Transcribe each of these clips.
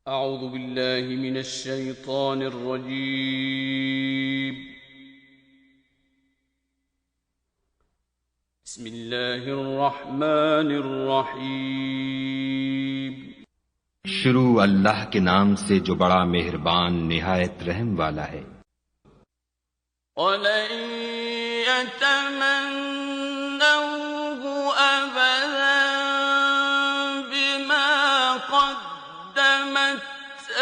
أعوذ بالله من الشيطان الرجيم. بسم الله الرحمن الرحيم. शुरू अल्लाह के नाम से जो बड़ा मेहरबान निहायत रहम वाला है। वलन यतमन्नौहु अबदन बिमा क़द्दमत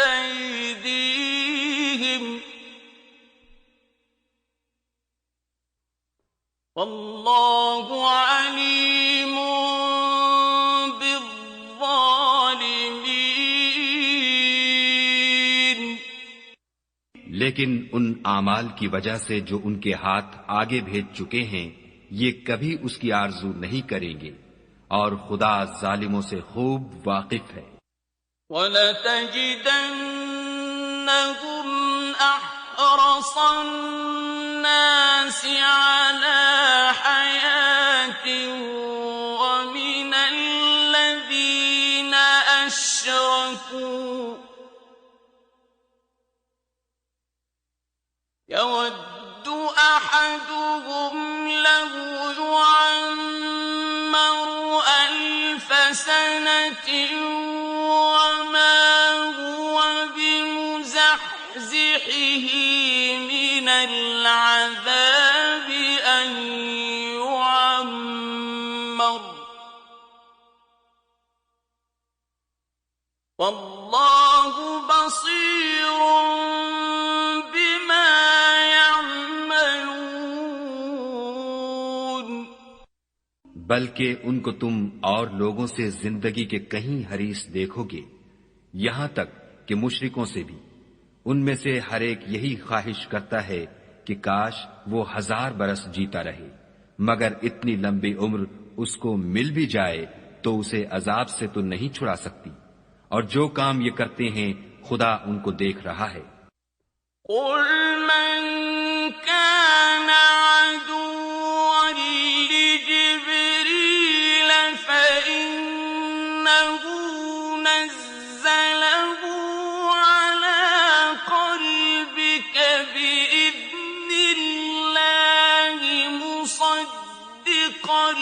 अयदीहिम वल्लाहु अलीमुन बिज़्ज़ालिमीन। लेकिन उन आमाल की वजह से जो उनके हाथ आगे भेज चुके हैं, ये कभी उसकी आरजू नहीं करेंगे और खुदा जालिमों से खूब वाकिफ है। वलतजिदन्नहुम अहरसन्नासि अला हयातिन वमिनल्लज़ीन अशरकू यवद्दु अहदुहुम लौ युअम्मरु अल्फ सनतिन वमा हुव बिमुज़हज़िहिहि मिनल अज़ाबि अन युअम्मर वल्लाहु बसीरुन बिमा यअमलून। बल्कि उनको तुम और लोगों से जिंदगी के कहीं हरीस देखोगे, यहां तक कि मुशरिकों से भी। उनमें से हर एक यही ख्वाहिश करता है कि काश वो 1000 बरस जीता रहे, मगर इतनी लंबी उम्र उसको मिल भी जाए तो उसे अजाब से तो नहीं छुड़ा सकती। और जो काम ये करते हैं खुदा उनको देख रहा है। कुल मन कान अदुव्वन लिजिब्रील फइन्नहु नज़्ज़लहु अला क़ल्बिक बिइज़्निल्लाहि मुसद्दिक़न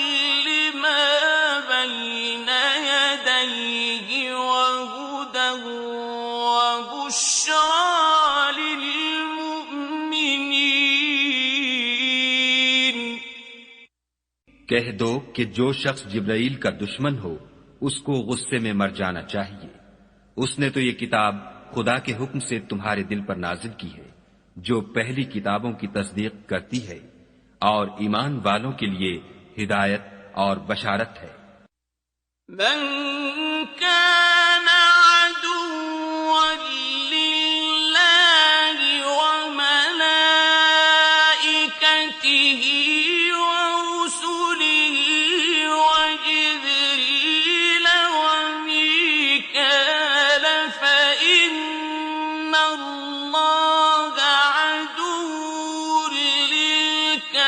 लिमा बैन यदैहि वहुदन वबुश्रा लिलमुमिनीन। कह दो कि जो शख्स जिब्राइल का दुश्मन हो उसको गुस्से में मर जाना चाहिए। उसने तो ये किताब खुदा के हुक्म से तुम्हारे दिल पर नाजिल की है, जो पहली किताबों की तस्दीक करती है और ईमान वालों के लिए हिदायत और बशारत है। मन कान अदुव्वन लिल्लाहि व मलाइकतिहि व रुसुलिहि व जिब्रील व मीकाएल फइन्न अल्लाहा अदुव्वुन लिलकाफिरीन।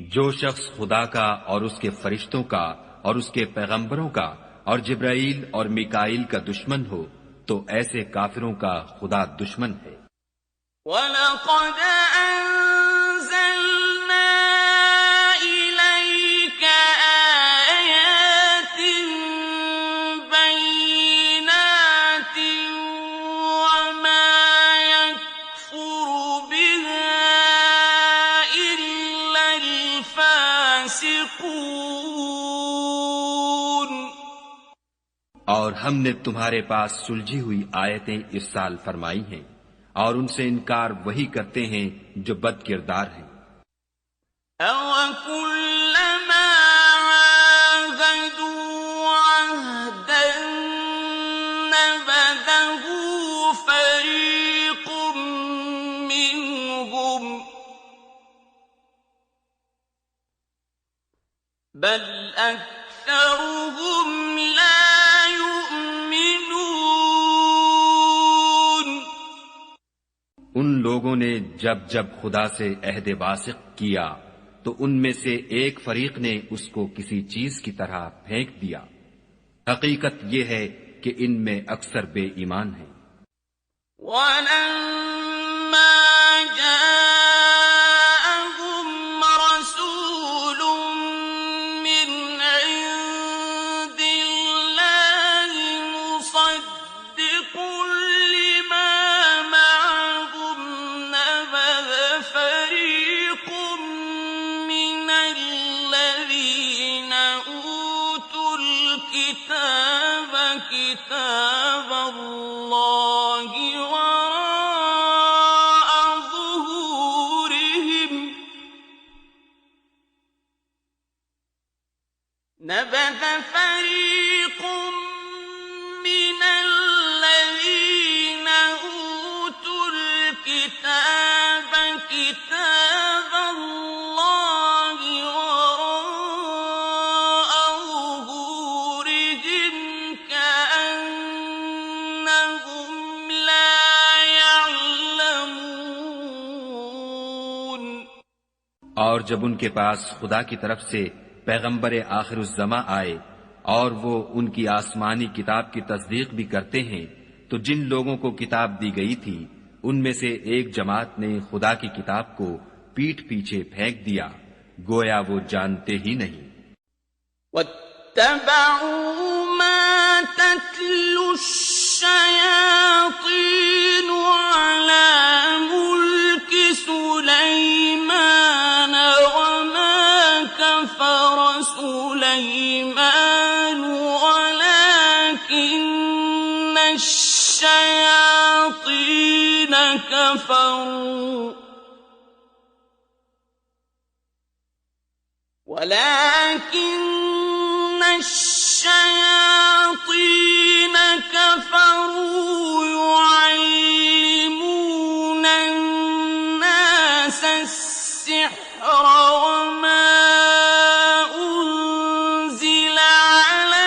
जो शख्स खुदा का और उसके फरिश्तों का और उसके पैगंबरों का और जिब्राइल और मिकाइल का दुश्मन हो, तो ऐसे काफिरों का खुदा दुश्मन है। वलक़द अंज़लना इलैक आयातिन बय्यिनातिन वमा यकफ़ुरु बिहा इल्लल फ़ासिक़ून। और हमने तुम्हारे पास सुलझी हुई आयतें इरसाल फरमाई हैं, और उनसे इनकार वही करते हैं जो बद किरदार हैं। अवकुल्लमा आहादू अहदन नबदहु फरीकुम मिनहुम बल अक्सरुहुम ला युमिनून। उन लोगों ने जब जब खुदा से अहद वासिक किया तो उनमें से एक फरीक ने उसको किसी चीज की तरह फेंक दिया। हकीकत यह है कि इनमें अक्सर बेईमान हैं। كتاب الله وراء ظهورهم نبذ فريق من الذين أوتوا الكتاب كتاب الله وراء ظهورهم كأنهم لا يعلمون। और जब उनके पास खुदा की तरफ से पैगंबर आखिरुज़्ज़मा आए और वो उनकी आसमानी किताब की तस्दीक भी करते हैं, तो जिन लोगों को किताब दी गई थी उनमें से एक जमात ने खुदा की किताब को पीठ पीछे फेंक दिया, गोया वो जानते ही नहीं। واتبعوا ما تتلو الشياطين على ملك سليمان وما كفر سليمان ولكن الشياطين كفروا يعلمون الناس السحر وما أنزل على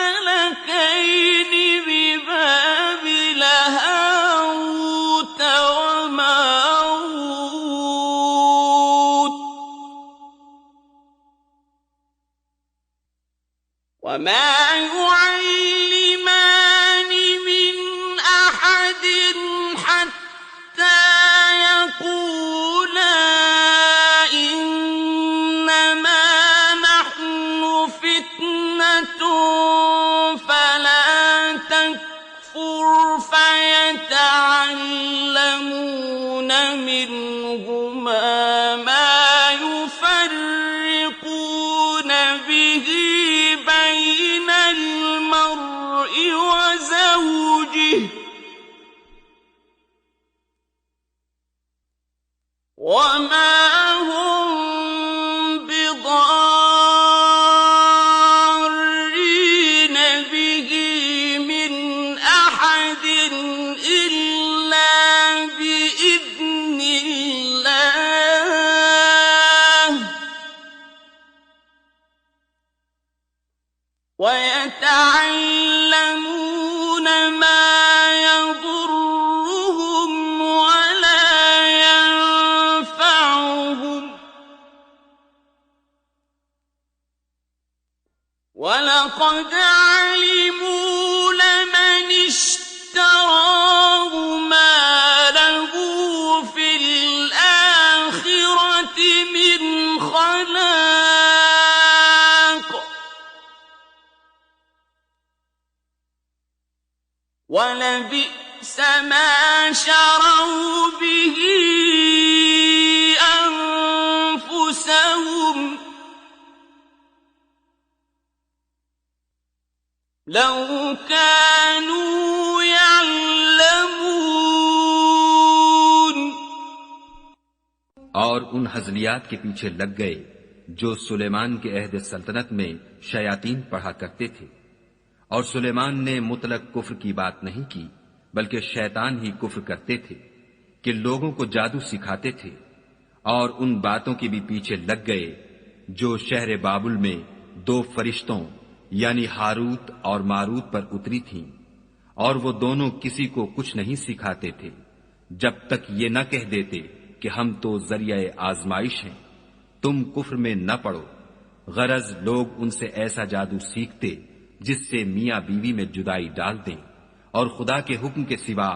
الملكين ببابل هاروت وماروت وما يعلمان من أحد حتى يقولا إنما نحن فتنة فلا تكفر فيتعلمون منهما ما يفرقون به بين المرء وزوجه وما هم بضارين به من أحد إلا بإذن الله ويتعلمون ما يضرهم ولا ينفعهم ولقد علموا لمن اشتراه ما له في الآخرة من خلاق ولبئس ما شروا به أنفسهم لو كانوا يعلمون। और उन हजलियात के पीछे लग गए जो सुलेमान के अहद सल्तनत में शयातीन पढ़ा करते थे। और सुलेमान ने मुतलक कुफ्र की बात नहीं की, बल्कि शैतान ही कुफ्र करते थे कि लोगों को जादू सिखाते थे। और उन बातों के भी पीछे लग गए जो शहर बाबुल में दो फरिश्तों यानी हारूत और मारूत पर उतरी थीं, और वो दोनों किसी को कुछ नहीं सिखाते थे जब तक ये न कह देते कि हम तो जरिया आजमाइश हैं। तुम कुफ्र में न पड़ो। गरज लोग उनसे ऐसा जादू सीखते जिससे मियां बीवी में जुदाई डाल दें, और खुदा के हुक्म के सिवा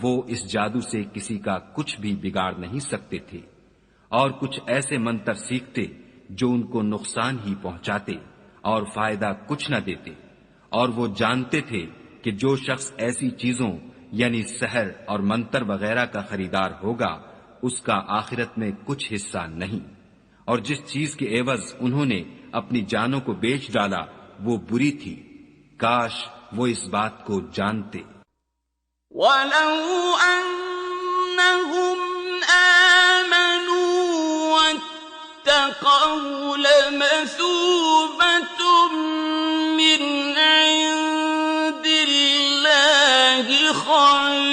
वो इस जादू से किसी का कुछ भी बिगाड़ नहीं सकते थे। और कुछ ऐसे मंत्र सीखते जो उनको नुकसान ही पहुंचाते और फायदा कुछ न देते। और वो जानते थे कि जो शख्स ऐसी चीजों यानी सहर और मंत्र वगैरह का खरीदार होगा उसका आखिरत में कुछ हिस्सा नहीं। और जिस चीज के एवज उन्होंने अपनी जानों को बेच डाला वो बुरी थी। काश वो इस बात को जानते। वलौ अन्नहुम आमनू वत्तक़ौ लमसूबतुम मिन इंदिल्लाहि खैर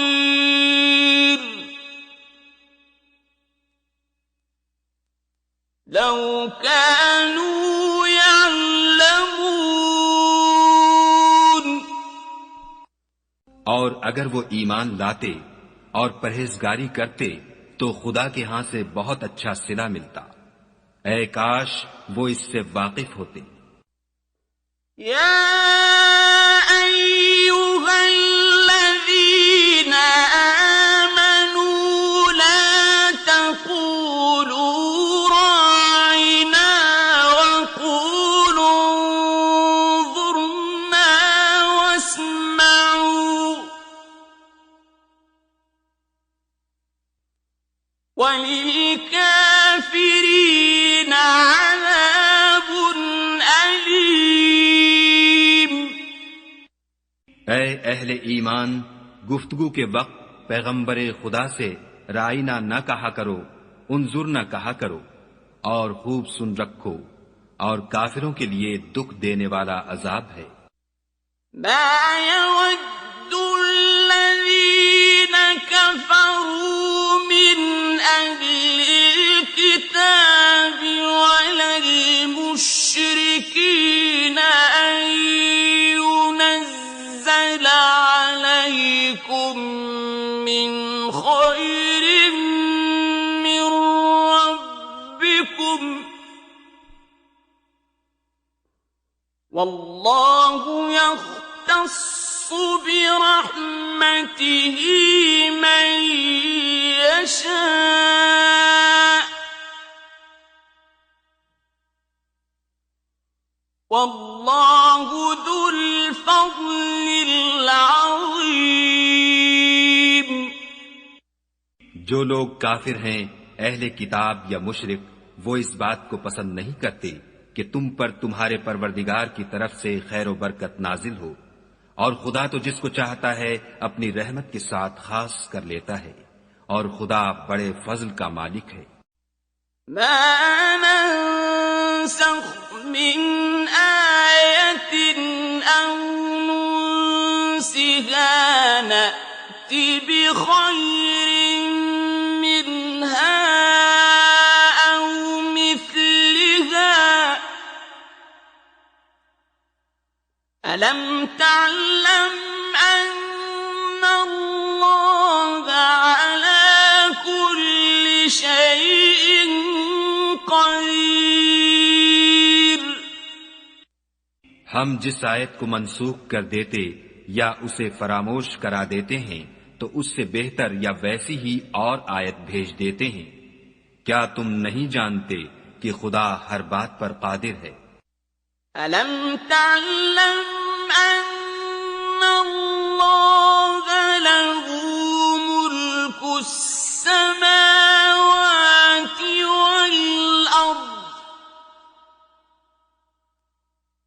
लौ कानू यअलमून। और अगर वो ईमान लाते और परहेजगारी करते तो खुदा के हाथ से बहुत अच्छा सिला मिलता। ऐ काश वो इससे वाकिफ होते। या अय्युहल्लज़ीना आमनू ला तक़ूलू राइना वक़ूलू उन्ज़ुरना वस्मऊ वलिलकाफिरीन अज़ाबुन अलीम। ऐ अहले ईमान, गुफ्तगू के वक्त पैगंबरे खुदा से राइना न कहा करो, उन्जुर न कहा करो, और खूब सुन रखो, और काफिरों के लिए दुख देने वाला अजाब है। मा यवद्दुल्लज़ीन कफ़रू मिन अहलिल किताबि वलल मुश्रिकीन अन युनज़्ज़ल अलैकुम मिन खैरिन मिन रब्बिकुम वल्लाहु यख्तस्सु बिरहमतिही मन यशा वल्लाहु दुल फज़्लिल अज़ीम। जो लोग काफिर हैं, अहले किताब या मुशरिक, वो इस बात को पसंद नहीं करते कि तुम पर तुम्हारे परवरदिगार की तरफ से खैर और बरकत नाजिल हो, और खुदा तो जिसको चाहता है अपनी रहमत के साथ खास कर लेता है, और खुदा बड़े फजल का मालिक है। मा नंसख मिन आयतिन औ नुनसिहा नअति बिखैरिन मिनहा औ मिस्लिहा अलम तअलम अन्ना अल्लाह अला कुल्लि शैइन क़दीर। हम जिस आयत को मनसूख कर देते या उसे फरामोश करा देते हैं तो उससे बेहतर या वैसी ही और आयत भेज देते हैं। क्या तुम नहीं जानते कि खुदा हर बात पर कादिर है। अलम तअलम अन्ना अल्लाह लहू मुल्कुस समावाति वल अर्द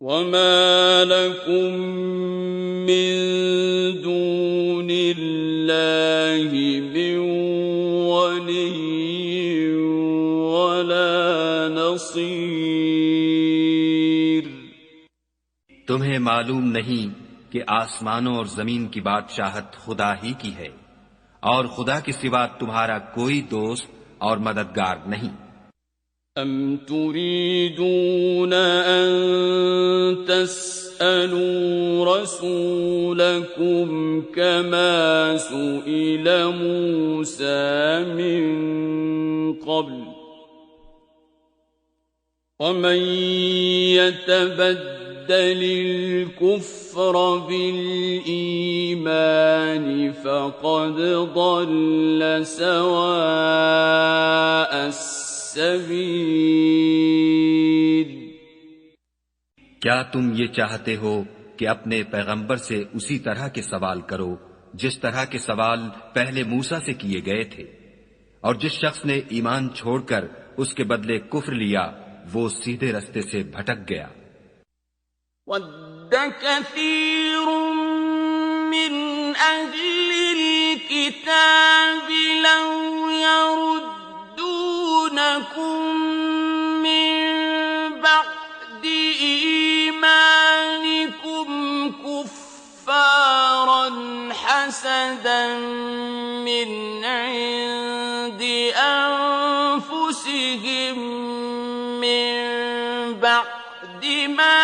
वमा लकुम मिन दूनिल्लाहि मिन वलिय्यिन वला नसीर। तुम्हें मालूम नहीं कि आसमानों और जमीन की बादशाहत खुदा ही की है, और खुदा के सिवा तुम्हारा कोई दोस्त और मददगार नहीं। अम तुरीदून अन तस्अलू रसूलकुम कमा सुइल मूसा मिन क़ब्ल ومن يتبدل الكفر بالإيمان فقد ضل سواء السبيل। क्या तुम ये चाहते हो कि अपने पैगंबर से उसी तरह के सवाल करो जिस तरह के सवाल पहले मूसा से किए गए थे, और जिस शख्स ने ईमान छोड़कर उसके बदले कुफ्र लिया वो सीधे रास्ते से भटक गया। वद्द कसीर मिन अहलिल किताब लौ यरुद्दूनकुम मिन बअदि ईमानिकुम कुफ्फारन हसदन मिन इंदि अनफुसिहिम मिन बअदि मा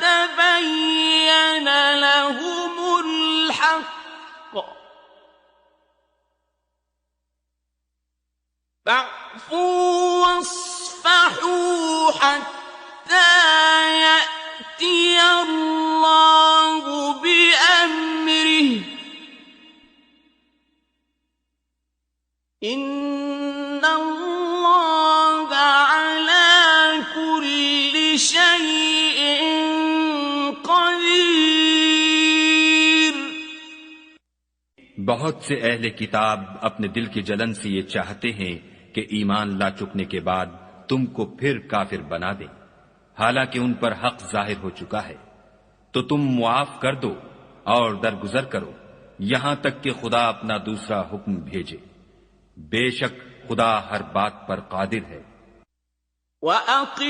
तबय्यन लहुमुल हक़्क़ फअफ़ू वस्फ़हू हत्ता यअतिय अल्लाहु बिअम्रिहि इन्ना अल्लाहा अला कुल्लि शैइन क़दीर। बहुत से अहले किताब अपने दिल की जलन से ये चाहते हैं कि ईमान ला चुकने के बाद तुमको फिर काफिर बना दें, हालांकि उन पर हक जाहिर हो चुका है। तो तुम मुआफ कर दो और दरगुजर करो यहां तक कि खुदा अपना दूसरा हुक्म भेजे। बेशक खुदा हर बात पर कादिर है। वअक़ीमुस्सलात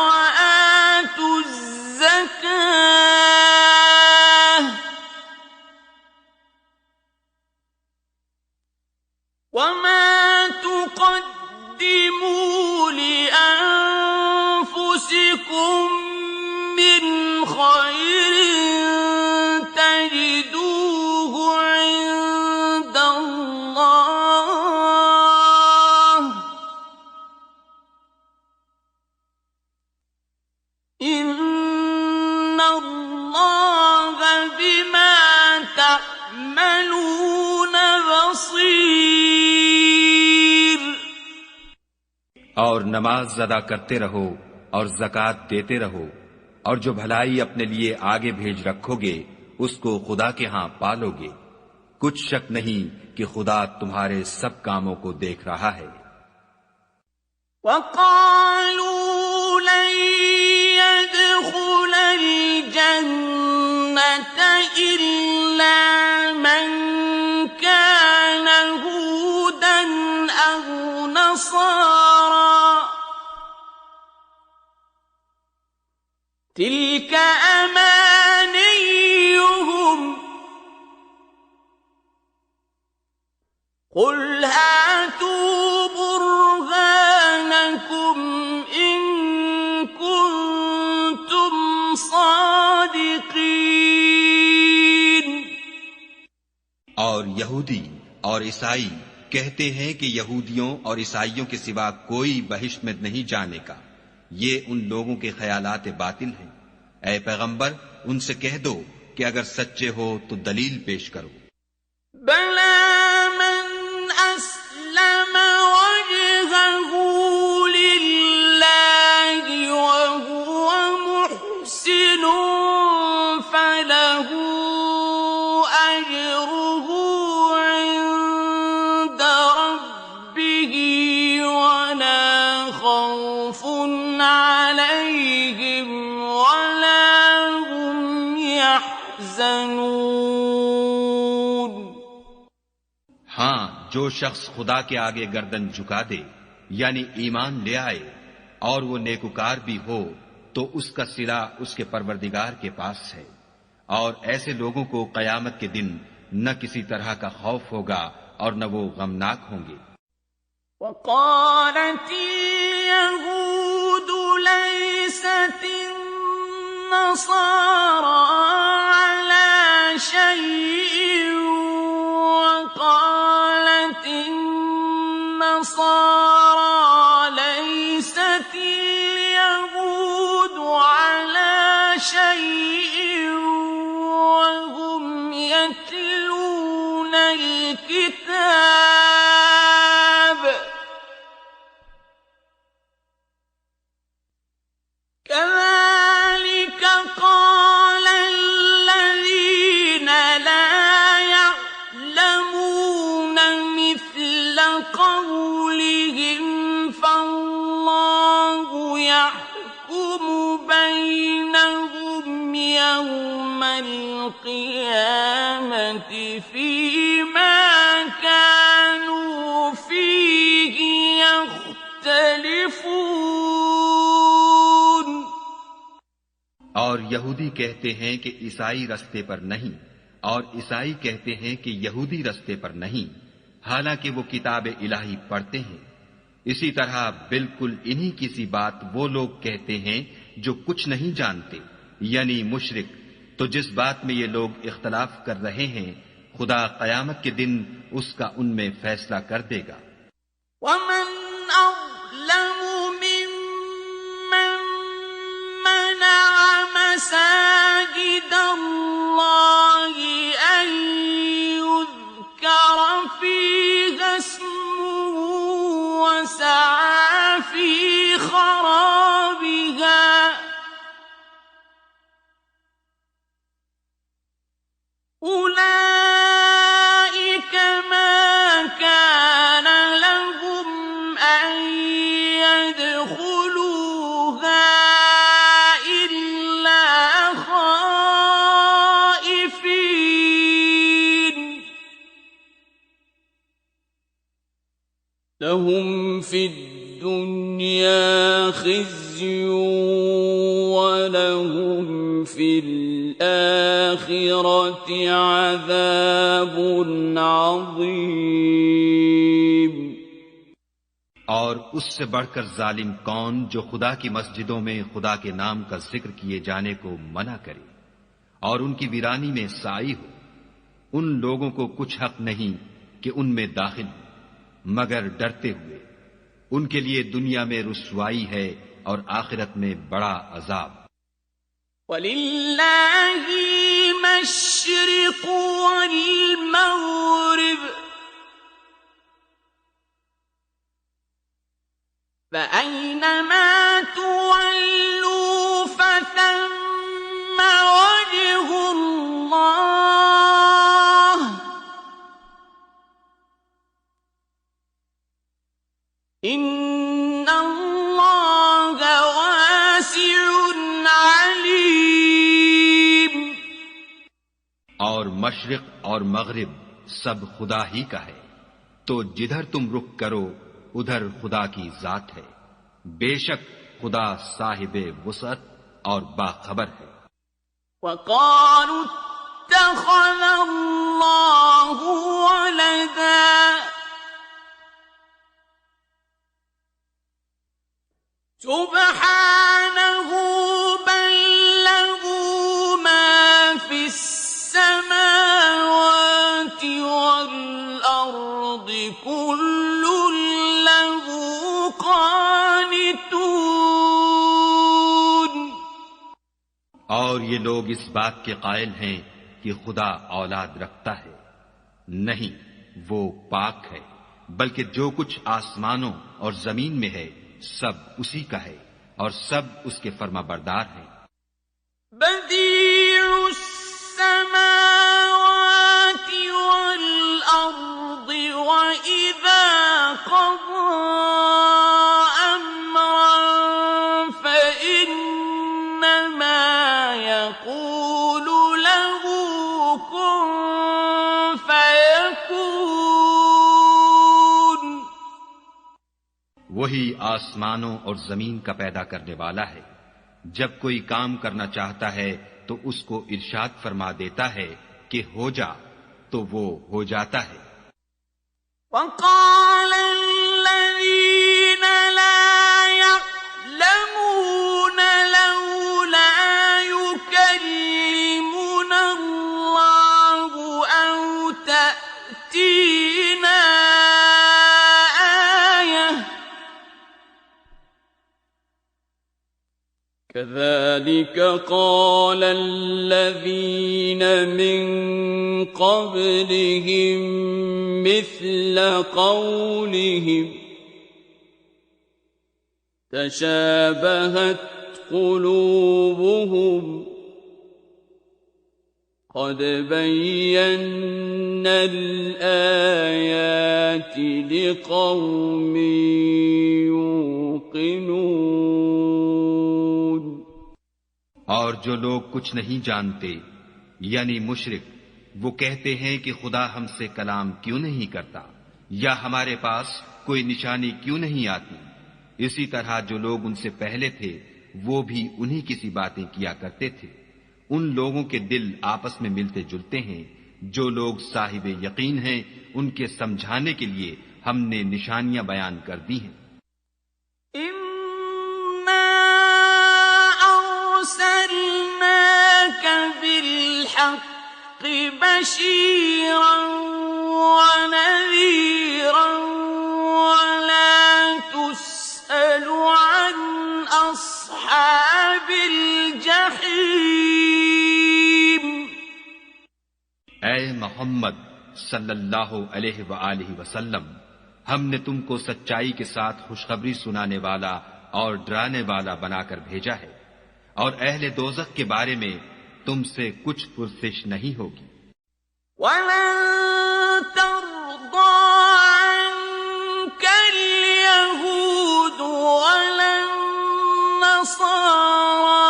वआतुज़्ज़काह वमा तुक़द्दिमू लिअन्फुसिकुम मिन खैरिन तजिदूहु इंदल्लाह इन्नल्लाहा बिमा तअमलून बसीर। और नमाज अदा करते रहो और ज़कात देते रहो, और जो भलाई अपने लिए आगे भेज रखोगे उसको खुदा के हां पालोगे। कुछ शक नहीं कि खुदा तुम्हारे सब कामों को देख रहा है। वक़ालू लन यदखुलल जन्नत इल्ला मन कान हूदन औ नसारा तिल्क अमानियुहुम क़ुल हातू बुरहानकुम इन कुन्तुम सादिक़ीन। और यहूदी और ईसाई कहते हैं कि यहूदियों और ईसाइयों के सिवा कोई बहिश्त में नहीं जाने का। ये उन लोगों के ख्यालात बातिल हैं। ऐ पैगंबर उनसे कह दो कि अगर सच्चे हो तो दलील पेश करो। बला मन अस्लम वजहहू लिल्लाहि वहुव मुहसिनुन फलहू अजरुहु इंद रब्बिही वला खौफुन अलैहिम वला हुम यहज़नून। हाँ, जो शख्स खुदा के आगे गर्दन झुका दे यानी ईमान ले आए और वो नेकुकार भी हो तो उसका सिला उसके परवरदिगार के पास है, और ऐसे लोगों को कयामत के दिन न किसी तरह का खौफ होगा और न वो गमनाक होंगे। वक़ालतिल यहूदु लैसतिन नसारा अला शैइन वक़ालतिन नसारा كذلك قال الذين لا يعلمون مثل قولهم فالله يحكم بينهم يوم القيامة فيما كانوا فيه يختلفون. और यहूदी कहते हैं कि ईसाई रस्ते पर नहीं, और ईसाई कहते हैं कि यहूदी रस्ते पर नहीं, हालांकि वो किताब इलाही पढ़ते हैं। इसी तरह बिल्कुल इन्हीं की सी बात वो लोग कहते हैं जो कुछ नहीं जानते, यानी मुशरिक। तो जिस बात में ये लोग इख्तलाफ कर रहे हैं, खुदा कयामत के दिन उसका उनमें फैसला कर देगा। ومن أظلم ممن منع مساجد الله أن يذكر فيها اسمه وسعى في خرابها أولئك ما كان لهم أن يدخلوها إلا خائفين لهم في الدنيا خزي ولهم في الآخرة عذاب عظيم. और उससे बढ़कर जालिम कौन जो खुदा की मस्जिदों में खुदा के नाम का जिक्र किए जाने को मना करे और उनकी वीरानी में साई हो। उन लोगों को कुछ हक नहीं कि उनमें दाखिल हो मगर डरते हुए। उनके लिए दुनिया में रुसवाई है और आखिरत में बड़ा अजाब। वलिल्लाहि मशरिक़ वल मग़रिब फअयनमा तुवल्लू फथम्म वजहुल्लाह इन्नल्लाह वासिउन अलीम. और मशरिक और मगरिब सब खुदा ही का है, तो जिधर तुम रुख करो उधर खुदा की जात है। बेशक खुदा साहिबे वुसअत और बाखबर है। वक़ालू इत्तख़ज़ल्लाहु वलदा सुब्हानहु बल लहू मा फिस्समावाति वल अर्दि कुल्लुन लहू क़ानितून. और ये लोग इस बात के कायल हैं कि खुदा औलाद रखता है। नहीं, वो पाक है, बल्कि जो कुछ आसमानों और जमीन में है सब उसी का है और सब उसके फर्माबरदार हैं। बदीउस समावाति वल अर्दि व इज़ा क़ज़ा अम्रन फ़इन्नमा यक़ूलु लहू कुन फ़यकून. वही आसमानों और जमीन का पैदा करने वाला है। जब कोई काम करना चाहता है तो उसको इरशाद फरमा देता है कि हो जा, तो वो हो जाता है। وقال الذين لا يعلمون لولا يكلمنا الله أو تأتينا آية كذلك قال الذين من قبلهم مثل قولهم تشابهت قلوبهم قد بينا الآيات لقوم يوقنون। और जो लोग कुछ नहीं जानते यानी मुशरिक, वो कहते हैं कि खुदा हमसे कलाम क्यों नहीं करता या हमारे पास कोई निशानी क्यों नहीं आती। इसी तरह जो लोग उनसे पहले थे वो भी उन्हीं किसी बातें किया करते थे। उन लोगों के दिल आपस में मिलते जुलते हैं। जो लोग साहिब यकीन हैं उनके समझाने के लिए हमने निशानियां बयान कर दी हैं। इन्ना अरसलनाका बिलहक्कि बशीरन व नज़ीरन वला तुस्अलु अन अस्हाबिल जहीम। ऐ मोहम्मद सल्लल्लाहु अलैहि वआलिहि वसल्लम, हमने तुमको सच्चाई के साथ खुशखबरी सुनाने वाला और डराने वाला बनाकर भेजा है, और अहले दोज़ख के बारे में तुमसे कुछ पुरसिश नहीं होगी। वलन तर्दा अन्कल यहूद वलन नसारा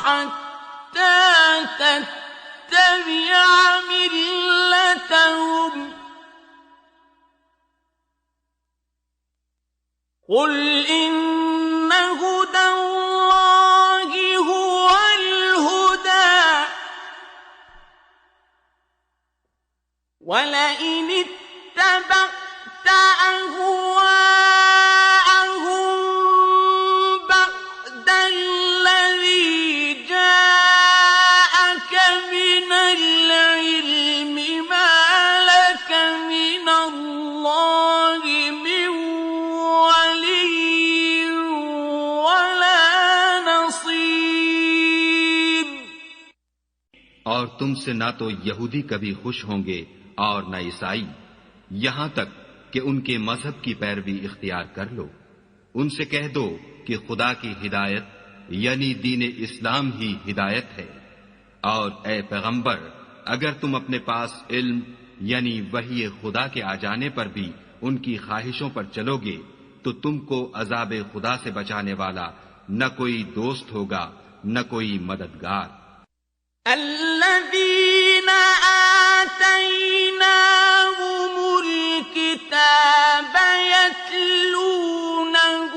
हत्ता तत्तबिअ मिल्लतहुम क़ुल इन्न हुदल्लाहि हुवल हुदा वलइन इत्तबअत अहवाअहुम बअदल्लज़ी जाअक मिनल इल्मि मा लक मिनल्लाहि मिन वलिय्यिन वला नसीर। और तुमसे ना तो यहूदी कभी खुश होंगे और न ईसाई, यहां तक कि उनके मजहब की पैरवी इख्तियार कर लो। उनसे कह दो कि खुदा की हिदायत यानी दीन इस्लाम ही हिदायत है। और ए पैगंबर, अगर तुम अपने पास इल्म यानी वही खुदा के आ जाने पर भी उनकी ख्वाहिशों पर चलोगे तो तुमको अजाब खुदा से बचाने वाला न कोई दोस्त होगा न कोई मददगार। الذين آتيناهم الكتاب يتلونه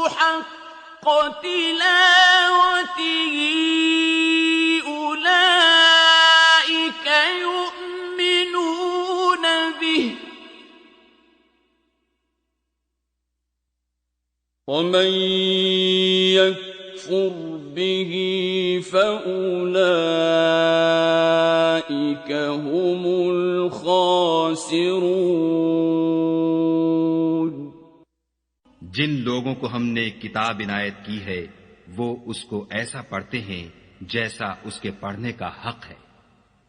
حق تلاوته أولئك يؤمنون به ومن يكفر به فأولئك هم الخاسرون। जिन लोगों को हमने किताब इनायत की है वो उसको ऐसा पढ़ते हैं जैसा उसके पढ़ने का हक है।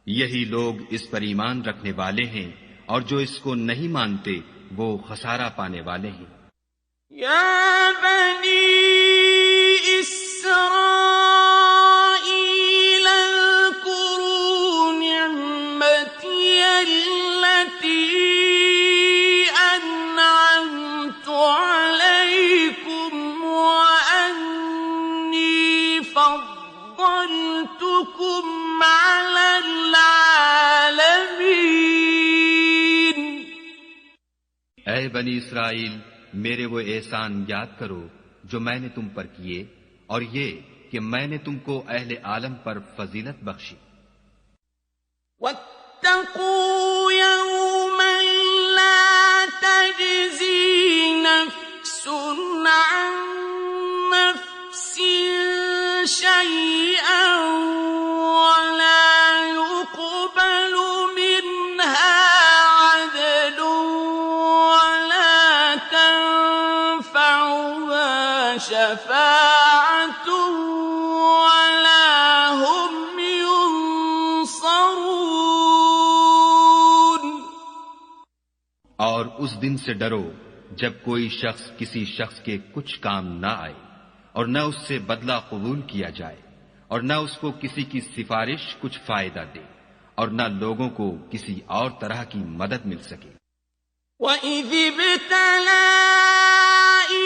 यही लोग इस पर ईमान रखने वाले हैं, और जो इसको नहीं मानते वो खसारा पाने वाले हैं। या बनी إسرائيل اذكروا نعمتي التي أنعمت عليكم وأني فضلتكم على العالمين। ऐ बनी इसराइल, मेरे वो एहसान याद करो जो मैंने तुम पर किए, और ये कि मैंने तुमको अहले आलम पर फजीलत बख्शी। वत्तकू यौमन ला तजज़ी नफ्सुन अन नफ्सिन शैअन वला युक़बलु मिन्हा अदलुन वला तंफ़उहा शफ़ाअत वला हुम युंसरून। और उस दिन से डरो जब कोई शख्स किसी शख्स के कुछ काम ना आए और न उससे बदला कबूल किया जाए, और न उसको किसी की सिफारिश कुछ फायदा दे, और न लोगों को किसी और तरह की मदद मिल सके। وَإِذِ ابْتَلَىٰ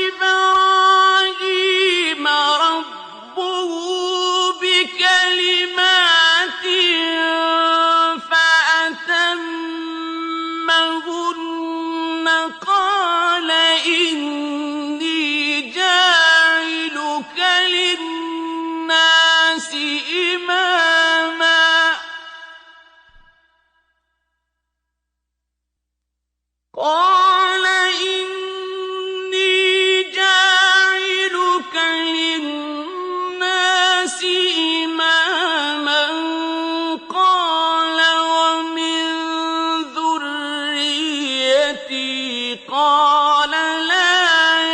إِبْرَاهِيمَ رَبُّهُ بِكَلِمَاتٍ فَأَتَمَّهُنَّ قَالَ إِنِّي جَاعِلُكَ لِلنَّاسِ إِمَامًا قال إني جاعلك للناس إماما قال ومن ذريتي قال لا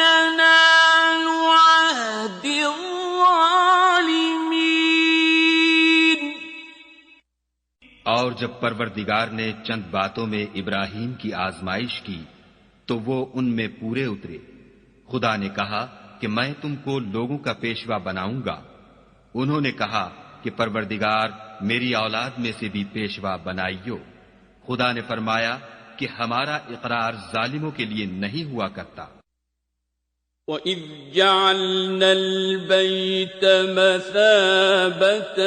ينال عهد الظالمين और जब परवरदिगार ने चंद बातों में इब्राहीम की आजमाइश की तो वो उनमें पूरे उतरे। खुदा ने कहा कि मैं तुमको लोगों का पेशवा बनाऊंगा। उन्होंने कहा कि परवरदिगार मेरी औलाद में से भी पेशवा बनाइयो। खुदा ने फरमाया कि हमारा इकरार जालिमों के लिए नहीं हुआ करता। وَإِذْ جَعَلْنَا الْبَيْتَ مَثَابَةً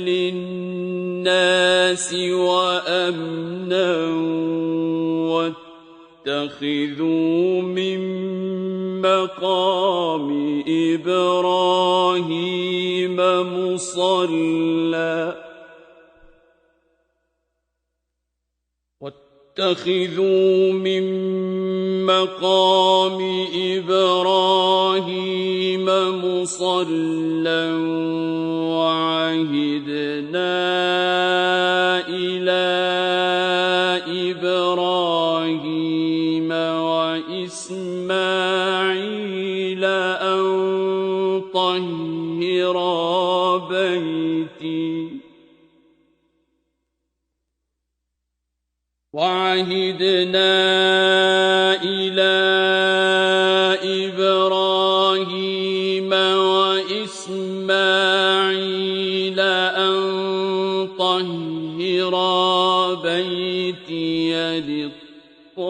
لِلنَّاسِ وَأَمْنًا وَاتَّخِذُوا مِن مَّقَامِ إِبْرَاهِيمَ مُصَلًّى وَعَهِدْنَا إِلَىٰ إِبْرَاهِيمَ وَإِسْمَاعِيلَ أَن طَهِّرَا بَيْتِي وَعَهِدْنَا إِلَىٰ إِبْرَاهِيمَ وَإِسْمَاعِيلَ أَن طَهِّرَا بَيْتِيَ لِلطَّائِفِينَ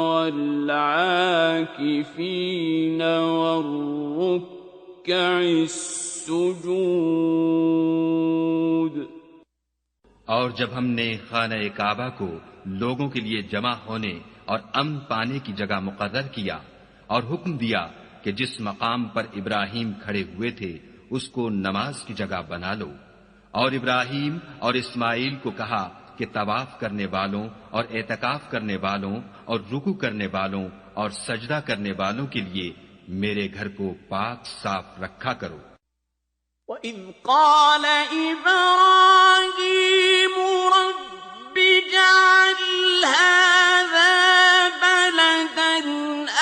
وَالْعَاكِفِينَ وَالرُّكَّعِ السُّجُودِ और जब हमने खाने काबा को लोगों के लिए जमा होने और अमन पाने की जगह मुकर्रर किया और हुक्म दिया कि जिस मकाम पर इब्राहीम खड़े हुए थे उसको नमाज की जगह बना लो, और इब्राहीम और इस्माइल को कहा कि तवाफ करने वालों और एतकाफ करने वालों और रुकू करने वालों और सजदा करने वालों के लिए मेरे घर को पाक साफ रखा करो। وَإِذْ قَالَ إِبْرَاهِيمُ رَبِّ اجْعَلْ هَٰذَا بَلَدًا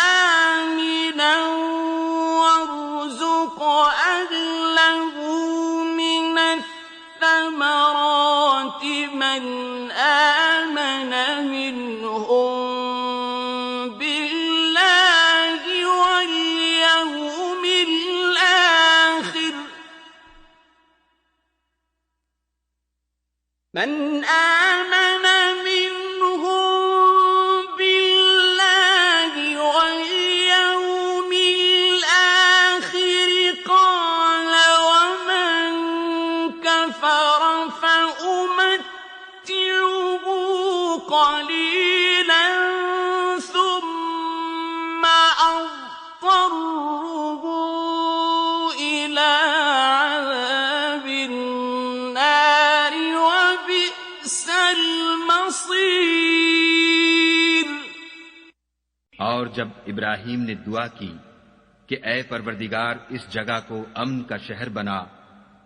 آمِنًا وَارْزُقْ أَهْلَهُ مِنَ الثَّمَرَاتِ مَنْ آمَنَ مِنْهُم بِاللَّهِ وَالْيَوْمِ الْآخِرِ من آمن منهم بالله واليوم الآخر قال ومن كفر فأمتعه قليلا ثم أضطره إلى عذاب النار وبئس المصير और जब इब्राहीम ने दुआ की कि ए परवरदिगार इस जगह को अमन का शहर बना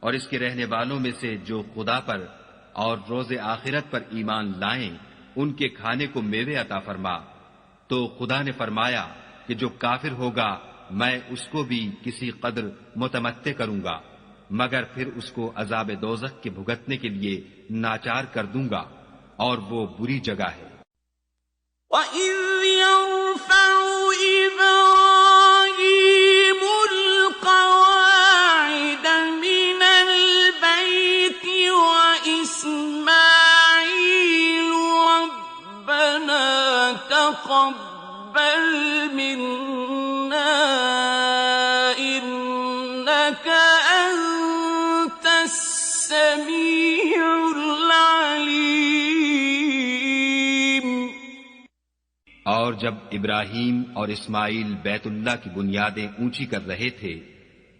और इसके रहने वालों में से जो खुदा पर और रोज़े आखिरत पर ईमान लाएं उनके खाने को मेवे अता फरमा, तो खुदा ने फरमाया कि जो काफिर होगा मैं उसको भी किसी कदर मुतमत्ते करूंगा, मगर फिर उसको अजाब दोज़ख के भुगतने के लिए नाचार कर दूंगा, और वो बुरी जगह है। وَإِذْ يَرْفَعُ إِبْرَاهِيمُ إنك أنت السميع العليم। और जब इब्राहीम और इस्माइल बैतुल्लाह की बुनियादें ऊंची कर रहे थे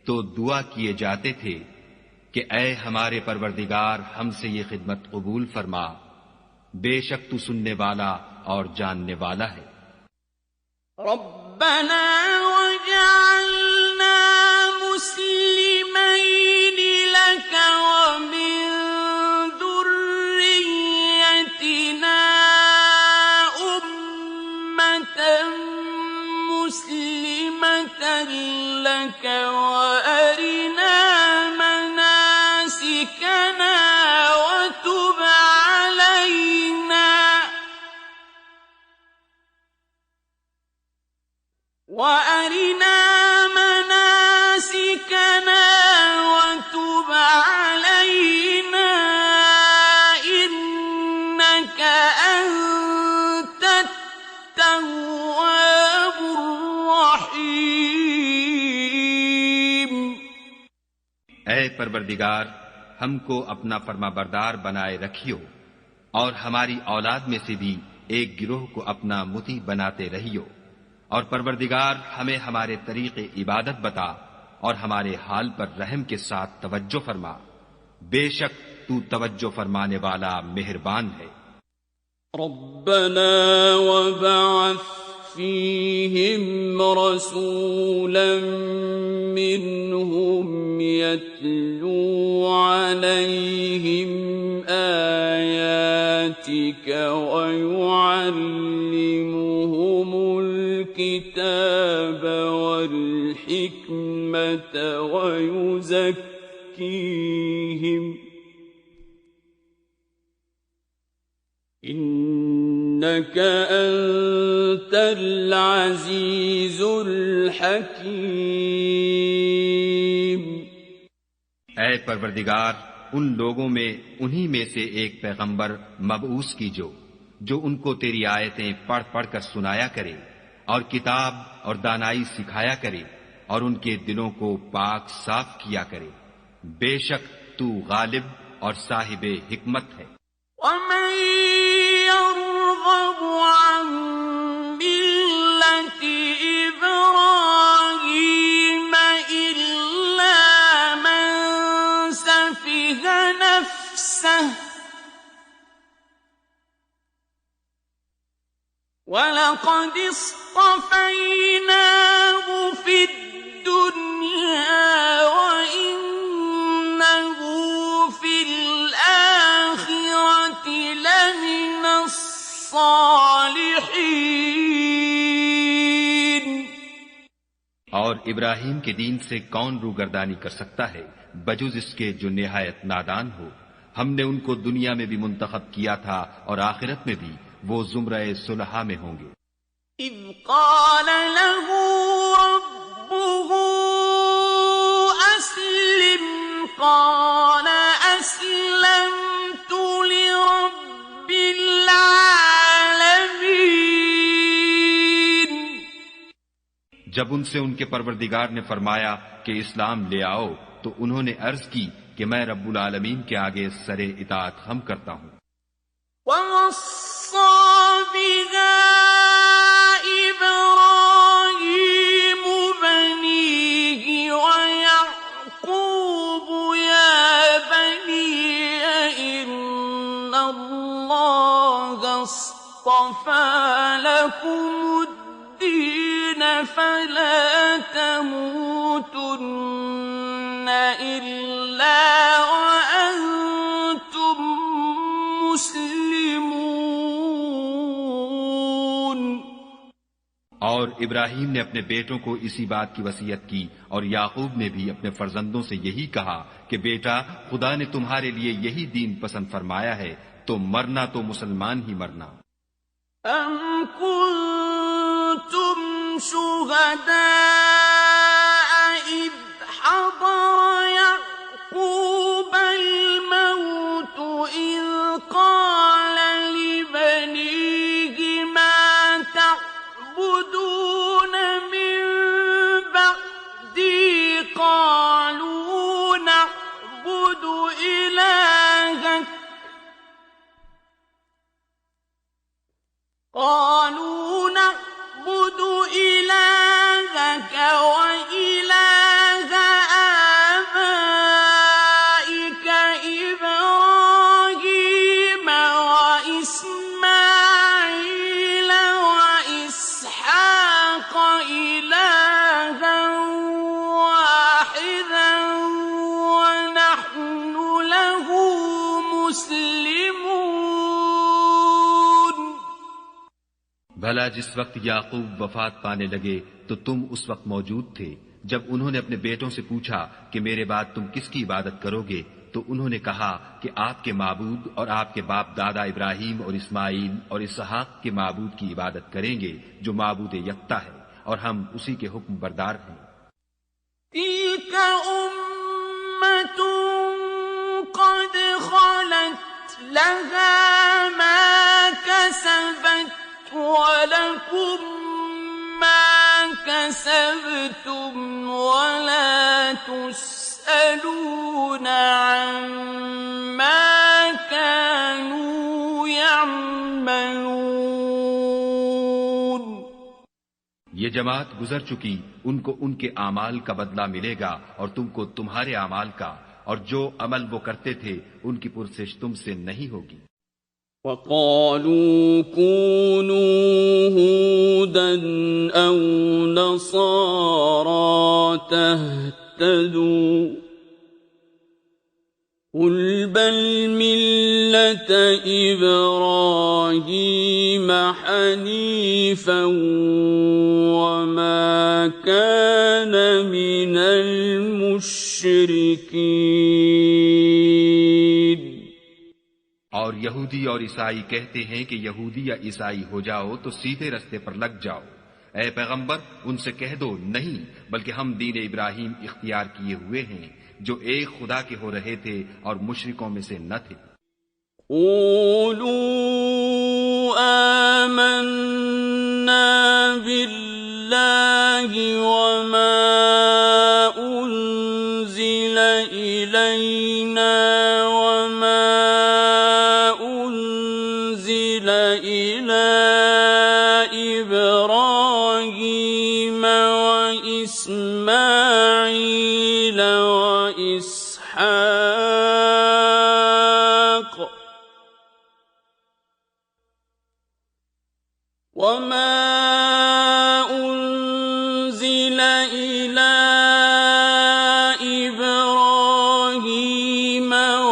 तो दुआ किए जाते थे कि ऐ हमारे परवरदिगार, हमसे ये खिदमत कबूल फरमा, बेशक तू सुनने वाला और जानने वाला है। रब्बना वजअलना मुस्लिमैन लक व मिन दुर्रिय्यतिना उम्मतन मुस्लिमतन लक व अरिना मनासिकना व तुब अलैना وأرنا مناسكنا وتب علينا إنك أنت التواب الرحيم। ऐ परवरदिगार, हमको अपना फरमाबरदार बनाए रखियो और हमारी औलाद में से भी एक गिरोह को अपना मुती बनाते रहियो। और परवरदिगार, हमें हमारे तरीके इबादत बता और हमारे हाल पर रहम के साथ तवज्जो फरमा, बेशक तू तवज्जो फरमाने वाला मेहरबान है। रब्बना वबअथ फीहिम रसूलन मिनहुम यत्लू अलैहिम आयातिक व युअल्लिमुहुमुल الكتاب والحكمة ويزكيهم إنك أنت العزيز الحكيم। ऐ परवरदिगार, उन लोगों में उन्हीं में से एक पैगंबर मबऊस कीजो जो उनको तेरी आयतें पढ़ पढ़ कर सुनाया करे और किताब और दानाई सिखाया करे और उनके दिलों को पाक साफ किया करे, बेशक तू गालिब और साहिबे हिकमत है। वमन यरग़ब अन मिल्लति इब्राहीम इल्ला मन सफ़िह नफ्सह वलक़द اصطفيناه في الدنيا وإنه في الآخرة لمن الصالحين। और इब्राहीम के दीन से कौन रूगर्दानी कर सकता है बजुज इसके जो निहायत नादान हो। हमने उनको दुनिया में भी मुंतखब किया था और आखिरत में भी वो ज़ुमरे सुलहा में होंगे। إذ قال له ربه أسلم قال أسلمت لرب العالمين। जब उनसे उनके परवरदिगार ने फरमाया कि इस्लाम ले आओ तो उन्होंने अर्ज की कि मैं रब्बुल आलमीन के आगे सरे इताअत खम करता हूँ। ووصى بها إبراهيم بنيه ويعقوب يا بني إن الله اصطفى لكم الدين فلا تموتن إلا وأنتم मुस्लिमून। और इब्राहीम ने अपने बेटों को इसी बात की वसीयत की और याकूब ने भी अपने फर्जंदों से यही कहा कि बेटा, खुदा ने तुम्हारे लिए यही दीन पसंद फरमाया है, तो मरना तो मुसलमान ही मरना। अम कुंतुम शुहदा इज़ हदर याकूब الموت إذ قال لبنيه ما تعبدون من بعدي قالوا भला जिस वक्त याकूब वफात पाने लगे तो तुम उस वक्त मौजूद थे जब उन्होंने अपने बेटों से पूछा कि मेरे बाद तुम किसकी इबादत करोगे, तो उन्होंने कहा कि आपके माबूद और आपके बाप दादा इब्राहिम और इस्माइल और इसहाक के माबूद की इबादत करेंगे जो माबूद यक्ता है, और हम उसी के हुक्म बरदार हैं। तिल्क उम्मतुन क़द ख़लत लहा मा कसबत व लकुम मा कसबतुम व ला तुस्अलून अम्मा कानू यअमलून। ये जमात गुजर चुकी, उनको उनके आमाल का बदला मिलेगा और तुमको तुम्हारे आमाल का, और जो अमल वो करते थे उनकी पुरसिश तुमसे नहीं होगी। वक़ालू कूनू हूदन औ नसारा तहतदू कुल बल मिल्लत इब्राहीम हनीफन वमा कान मिनल मुश्रिकीन। और यहूदी और ईसाई कहते हैं कि यहूदी या ईसाई हो जाओ तो सीधे रास्ते पर लग जाओ। ऐ पैगंबर, उनसे कह दो नहीं, बल्कि हम दीन इब्राहिम इख्तियार किए हुए हैं जो एक खुदा के हो रहे थे और मुशरिकों में से न थे। क़ूलू आमन्ना बिल्लाहि वमा उन्ज़िल इलैना वमा उन्ज़िल इला इब्राहीम व इस्माईल व इसहाक़ वमा उन्ज़िल इला इब्राहीम व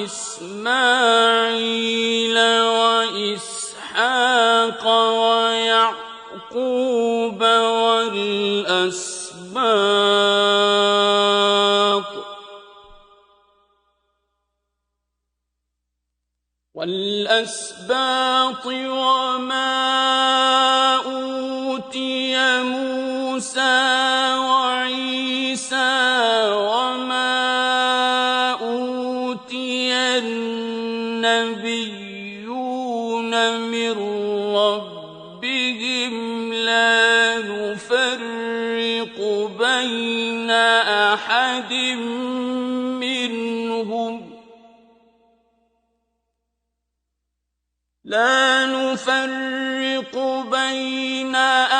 इस्माईल व इसहाक़ व याक़ूब والأسباط وما أوتي موسى وعيسى وما أوتي النبيون من ربهم لا نفرق بين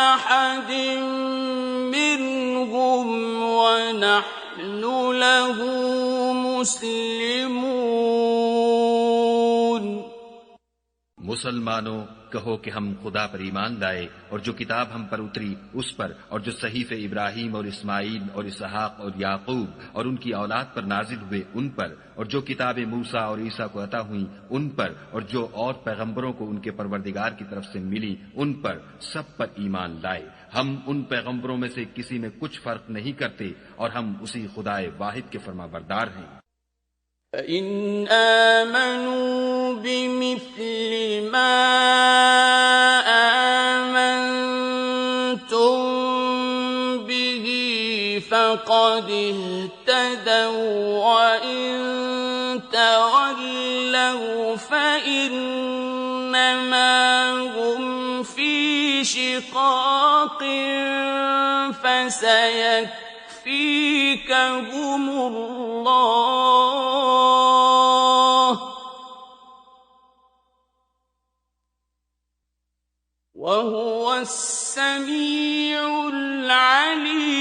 أحد منهم ونحن له مسلمون। मुसलमानों, कहो कि हम खुदा पर ईमान लाए और जो किताब हम पर उतरी उस पर, और जो सहीफे इब्राहिम और इस्माइल और इसहाक और याकूब और उनकी औलाद पर नाजिल हुए उन पर, और जो किताबें मूसा और ईसा को अता हुई उन पर, और जो और पैगंबरों को उनके परवरदिगार की तरफ से मिली उन पर, सब पर ईमान लाए। हम उन पैगंबरों में से किसी में कुछ फर्क नहीं करते और हम उसी खुदाए वाहिद के फरमाबरदार हैं। فإن آمنوا بمثل ما آمنتم به فقد اهتدوا وإن تولوا فإنما هم في شقاق فسيكفيكهم الله وهو السميع العليم।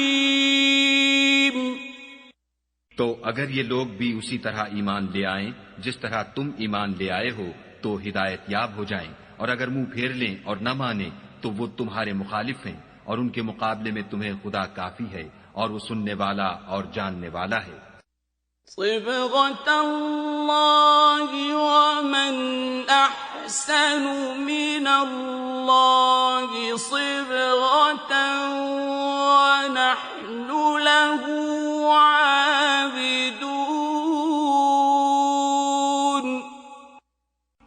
तो अगर ये लोग भी उसी तरह ईमान ले आएं जिस तरह तुम ईमान ले आए हो तो हिदायत याब हो जाएं, और अगर मुंह फेर लें और न माने तो वो तुम्हारे मुखालिफ हैं, और उनके मुकाबले में तुम्हें खुदा काफी है और वो सुनने वाला और जानने वाला है। صبغة الله ومن أحسن من الله صبغة ونحن له عابدون.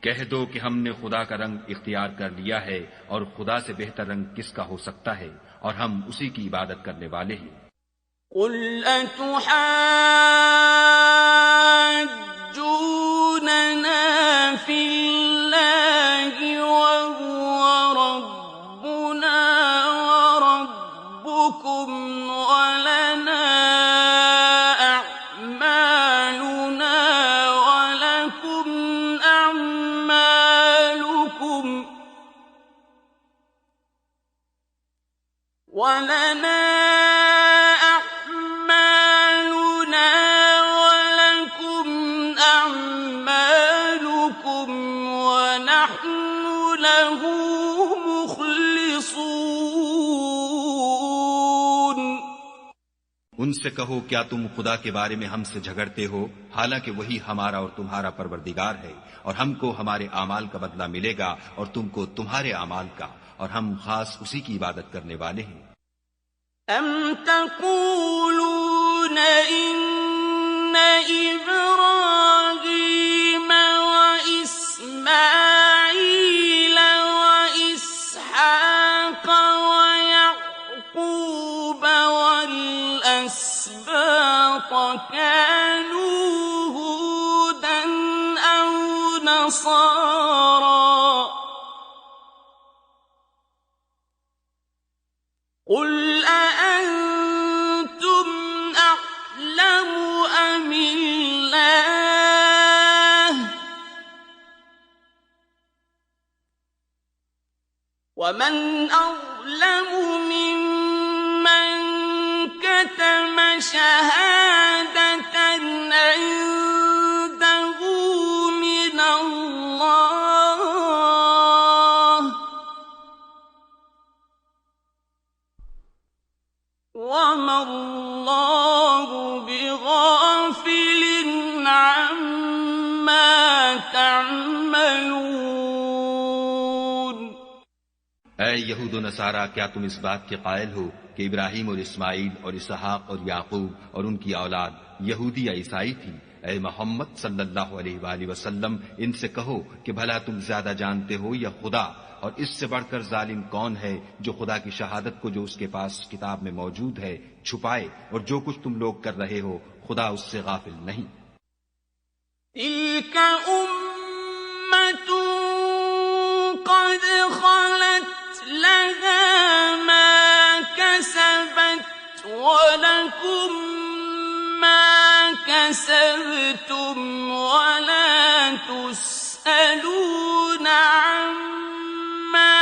कह दो कि हमने खुदा का रंग इख्तियार कर लिया है और खुदा से बेहतर रंग किसका हो सकता है और हम उसी की इबादत करने वाले हैं. قل أتحاجوننا في الله وهو ربنا وربكم ولنا أعمالنا ولكم أعمالكم ولنا उनसे कहो क्या तुम खुदा के बारे में हमसे झगड़ते हो, हालांकि वही हमारा और तुम्हारा परवरदिगार है और हमको हमारे आमाल का बदला मिलेगा और तुमको तुम्हारे आमाल का, और हम खास उसी की इबादत करने वाले हैं. أم تقولون إن إبراهيم وإسماعيل وإسحاق ويعقوب والأسباط كانوا هودا أو نصارى قل أأنتم أعلم أم الله ومن أظلم ممن كتم شهادة عنده من الله وما الله بغافل عما تعملون. ऐ यहूद व नसारा, क्या तुम इस बात के कायल हो कि इब्राहिम और इस्माइल और इसहाक और याकूब और उनकी औलाद यहूदी या ईसाई थी? ऐ मोहम्मद सल्लल्लाहु अलैहि वसल्लम, इनसे कहो कि भला तुम ज्यादा जानते हो या खुदा, और इससे बढ़कर जालिम कौन है जो खुदा की शहादत को जो उसके पास किताब में मौजूद है छुपाए, और जो कुछ तुम लोग कर रहे हो खुदा उससे गाफिल नहीं. تلك أمة قد خلت لها ما كسبت ولكم ما كسبتم ولا تسألون عما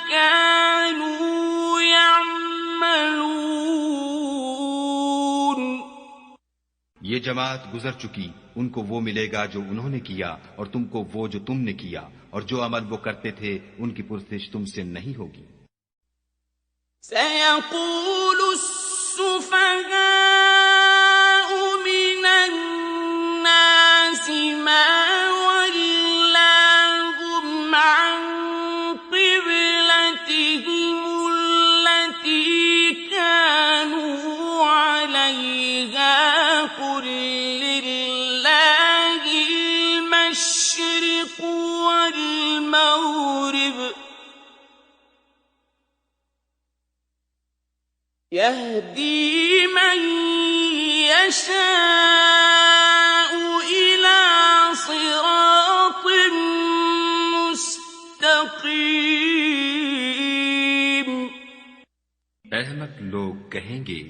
كانوا يعملون. ये जमात गुजर चुकी, उनको वो मिलेगा जो उन्होंने किया और तुमको वो जो तुमने किया, और जो अमल वो करते थे उनकी पुरस्तिश तुमसे नहीं होगी. سيقول السفهاء من الناس ما ولاهم عن قبلتهم التي كانوا عليها قل لله المشرق والمغرب يهدي من يشاء إلى صراط مستقيم. अहमक लोग कहेंगे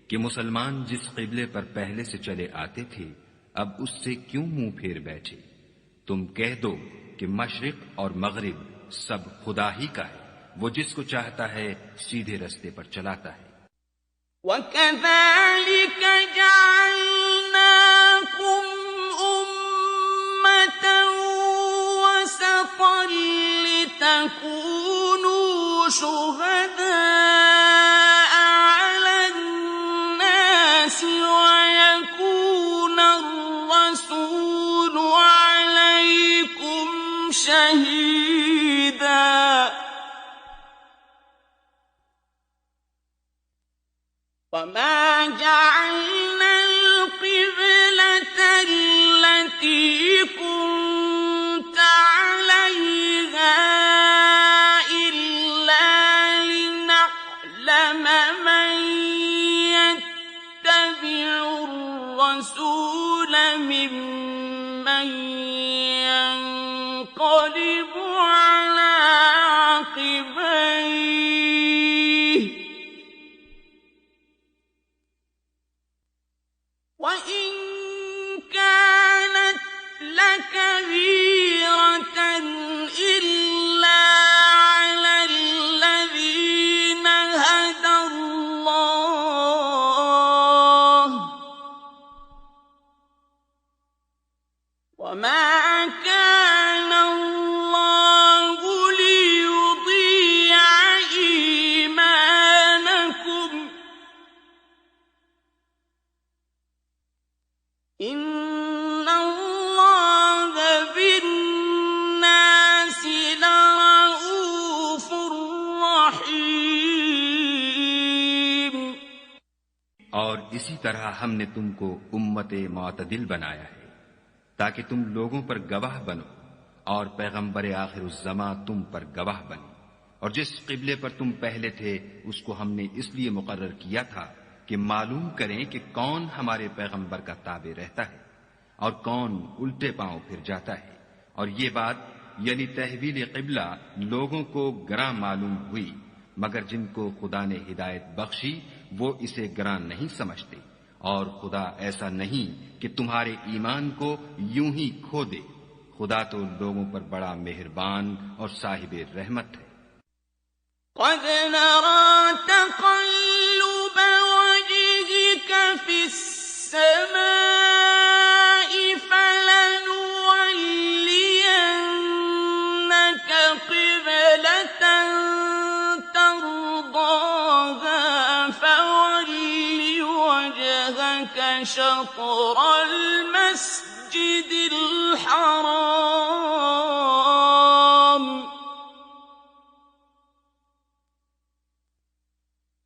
कि मुसलमान जिस क़िबले पर पहले से चले आते थे अब उससे क्यों मुंह फेर बैठे. तुम कह दो कि मशरिक और मगरिब सब खुदा ही का है, वो जिसको चाहता है सीधे रास्ते पर चलाता है. وكذلك جعلناكم أمة وسطا لتكونوا شهداء على الناس ويكون الرسول عليكم شهيدا الرَّسُولَ مِمَّن يَنقَلِبُ عَلَىٰ عَقِبَيْهِ ۚ وَإِن كَانَتْ لَكَبِيرَةً إِلَّا عَلَى الَّذِينَ هَدَى اللَّهُ ۗ وَمَا كَانَ اللَّهُ لِيُضِيعَ إِيمَانَكُمْ ۚ إِنَّ اللَّهَ بِالنَّاسِ لَرَءُوفٌ رَّحِيمٌ۔ और इसी तरह हमने तुमको उम्मते मुअतदिल बनाया है ताकि तुम लोगों पर गवाह बनो और पैगंबर आखिरुज़्ज़मा तुम पर गवाह बने। और जिस क़िबले पर तुम पहले थे उसको हमने इसलिए मुकर्रर किया था कि मालूम करें कि कौन हमारे पैगंबर का ताबे रहता है और कौन उल्टे पांव फिर जाता है। और ये बात यानी तहवील क़िबला लोगों को गरां मालूम हुई, मगर जिनको खुदा ने हिदायत बख्शी वो इसे गरां नहीं समझते। और खुदा ऐसा नहीं कि तुम्हारे ईमान को यूं ही खो दे। खुदा तो लोगों पर बड़ा मेहरबान और साहिब रहमत है। قد نرى تقلب وجهك في السماء فلنولينك قبلة ترضاها فول وجهك شطر المسجد الحرام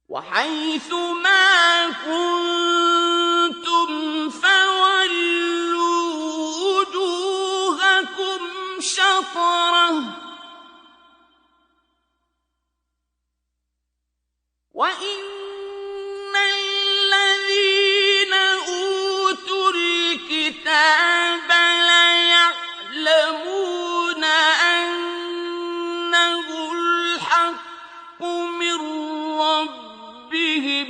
وحيث ما كنتم فولوا وجوهكم شطره وإن الذين أوتوا الكتاب ليعلمون أنه الحق من ربهم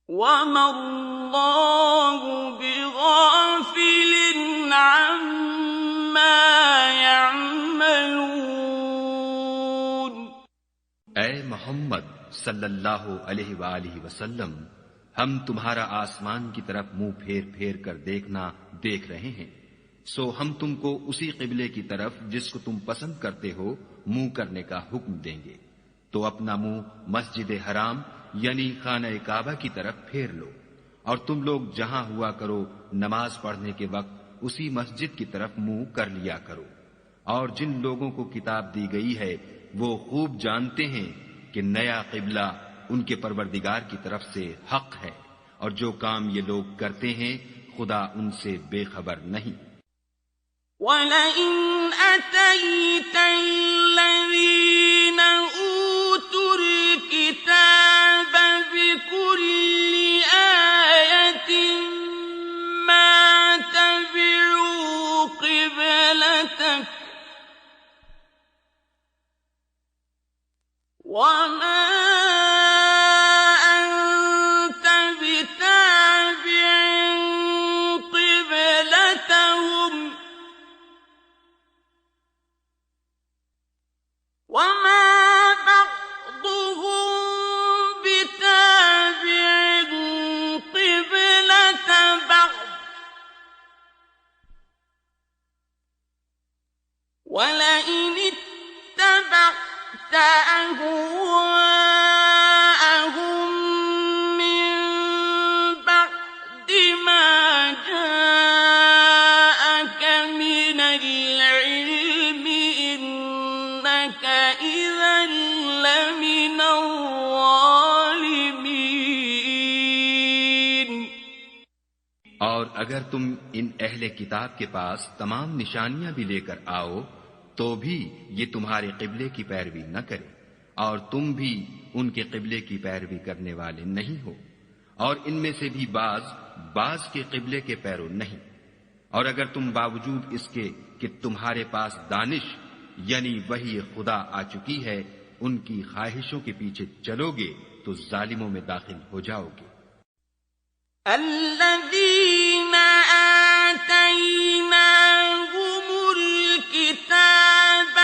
وما الله بغافل عما يعملون۔ ऐ मोहम्मद सल्लल्लाहु अलैहि वालिहि वसल्लम, हम तुम्हारा आसमान की तरफ मुंह फेर फेर कर देखना देख रहे हैं, सो हम तुमको उसी क़िबले की तरफ जिसको तुम पसंद करते हो मुंह करने का हुक्म देंगे। तो अपना मुंह मस्जिद हराम यानी खाना काबा की तरफ फेर लो, और तुम लोग जहां हुआ करो नमाज पढ़ने के वक्त उसी मस्जिद की तरफ मुंह कर लिया करो। और जिन लोगों को किताब दी गई है वो खूब जानते हैं कि नया क़िबला उनके परवरदिगार की तरफ से हक है, और जो काम ये लोग करते हैं खुदा उनसे बेखबर नहीं। وَلَئِنْ أَتَيْتَ الَّذِينَ أُوتُوا الْكِتَابَ بِكُلِّ آيَةٍ مَا تَبِعُوا قِبْلَتَكَ وَمَا أَنْتَ بِتَابِعٍ قِبْلَتَهُمْ وَمَا بَعْضُهُم بِتَابِعٍ قِبْلَةَ بَعْضٍ وَلَئِنِ اتَّبَعْتَ أَهْوَاءَهُم مِّن بَعْدِ مَا جَاءَكَ مِنَ الْعِلْمِ إِنَّكَ إِذًا لَّمِنَ الظَّالِمِينَ۔ और अगर तुम इन अहले किताब के पास तमाम निशानियां भी लेकर आओ तो भी ये तुम्हारे क़िबले की पैरवी न करे, और तुम भी उनके क़िबले की पैरवी करने वाले नहीं हो, और इनमें से भी बाज के क़िबले के पैरों नहीं। और अगर तुम बावजूद इसके कि तुम्हारे पास दानिश यानी वही खुदा आ चुकी है, उनकी ख्वाहिशों के पीछे चलोगे तो जालिमों में दाखिल हो जाओगे। الذين آتيناهم الكتاب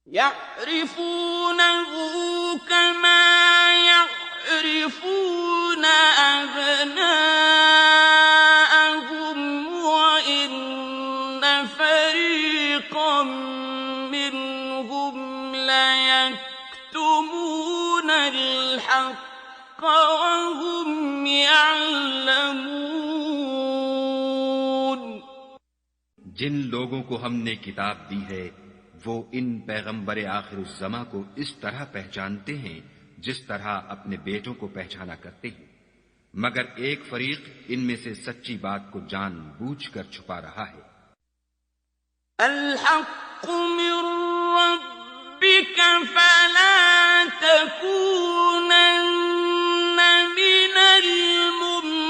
يعرفونه كما يعرفون أبناءهم وإن فريقا منهم ليكتمون الحق وهم يعلمون। जिन लोगों को हमने किताब दी है वो इन पैगंबर आखिरुज़्ज़मा को इस तरह पहचानते हैं जिस तरह अपने बेटों को पहचाना करते हैं, मगर एक फरीक इनमें से सच्ची बात को जानबूझकर छुपा रहा है। الحق من ربك فلا تكونن من الممترين।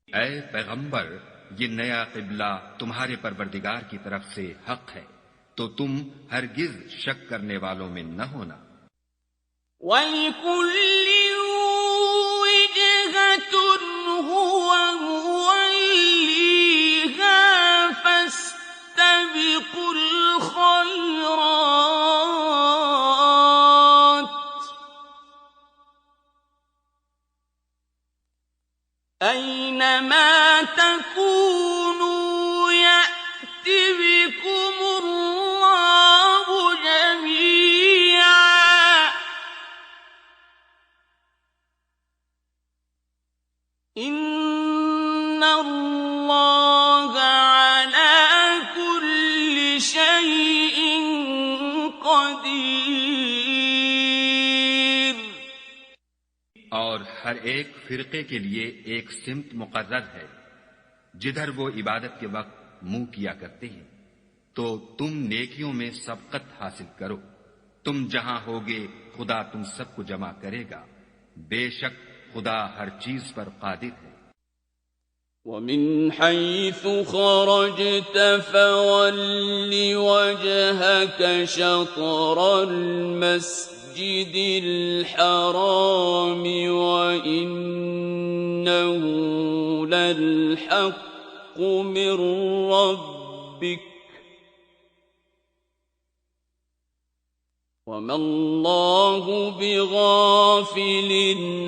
ऐ पैगंबर, ये नया क़िबला तुम्हारे परवरदिगार की तरफ से हक है, तो तुम हरगिज शक करने वालों में न होना। وَلِكُلٍّ وِجْهَةٌ هُوَ مُوَلِّيهَا فَاسْتَبِقُوا الْخَيْرَاتِ أَيْنَمَا تَكُونُوا يَأْتِ بِكُمُ اللَّهُ جَمِيعًا إِنَّ اللَّهَ عَلَى كُلِّ شَيْءٍ قَدِيرٌ। और हर एक फिरके के लिए एक सिमत मुकर्रर है जिधर वो इबादत के वक्त मुंह किया करते हैं, तो तुम नेकियों में सबकत हासिल करो। तुम जहां होगे खुदा तुम सबको जमा करेगा, बेशक खुदा हर चीज पर कादिर है। ومن حيث خرجت فول وجهك شطر المسجد الحرام وإنه للحق من ربك وما الله بغافل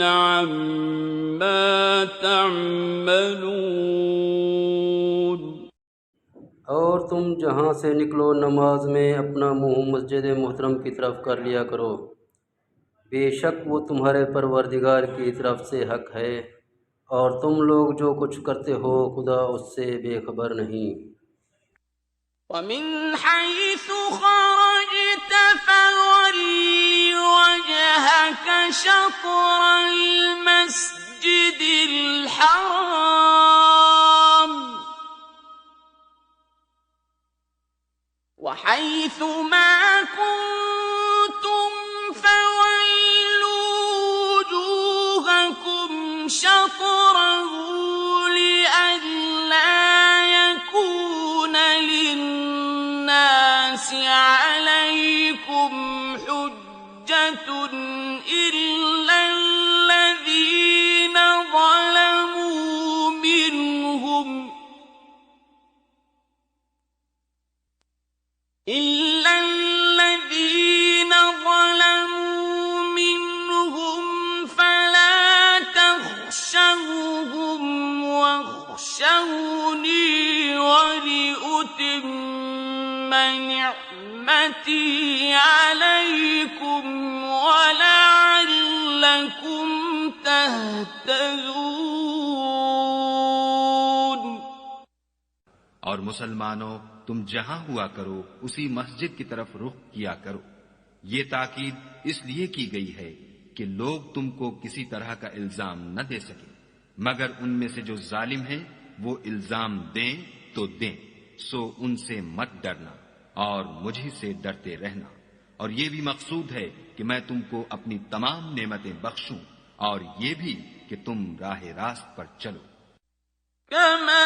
عما تعملون। और तुम जहाँ से निकलो नमाज में अपना मुंह मस्जिद मोहतरम की तरफ कर लिया करो, बेशक वो तुम्हारे परवरदिगार की तरफ से हक है, और तुम लोग जो कुछ करते हो खुदा उससे बेखबर नहीं। ومن حيث خرجت فول وجهك شطر المسجد الحرام وحيث ما كنتم فولوا وجوهكم شطره لئلا يكون للناس عليكم حجة إلا الذين ظلموا منهم فلا تخشوهم واخشوني ولأتم نعمتي عليكم ولعلكم تهتدون। और मुसलमानों, तुम जहां हुआ करो उसी मस्जिद की तरफ रुख किया करो, ये ताकीद इसलिए की गई है कि लोग तुमको किसी तरह का इल्जाम न दे सके, मगर उनमें से जो जालिम हैं वो इल्जाम दें तो दें, सो उनसे मत डरना और मुझी से डरते रहना। और ये भी मकसूद है कि मैं तुमको अपनी तमाम नेमतें बख्शूं और ये भी कि तुम राह रास्त पर चलो। कमा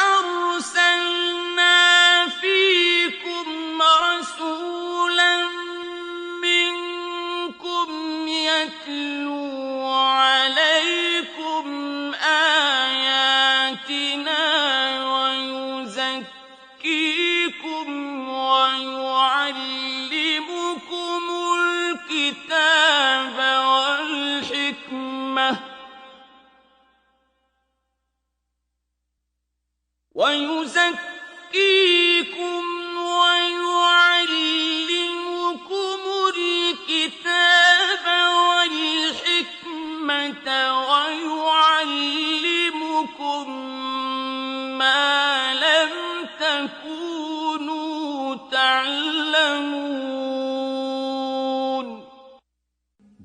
अरसलना फीकुम रसूलन मिनकुम यतलू अलैकुम आयातिना वयुज़क्कीकुम वयुअल्लिमुकुमुल किताब वल हिकमह ويزكيكم ويعلمكم الكتاب والحكمة ويعلمكم ما لم تكونوا تعلمون।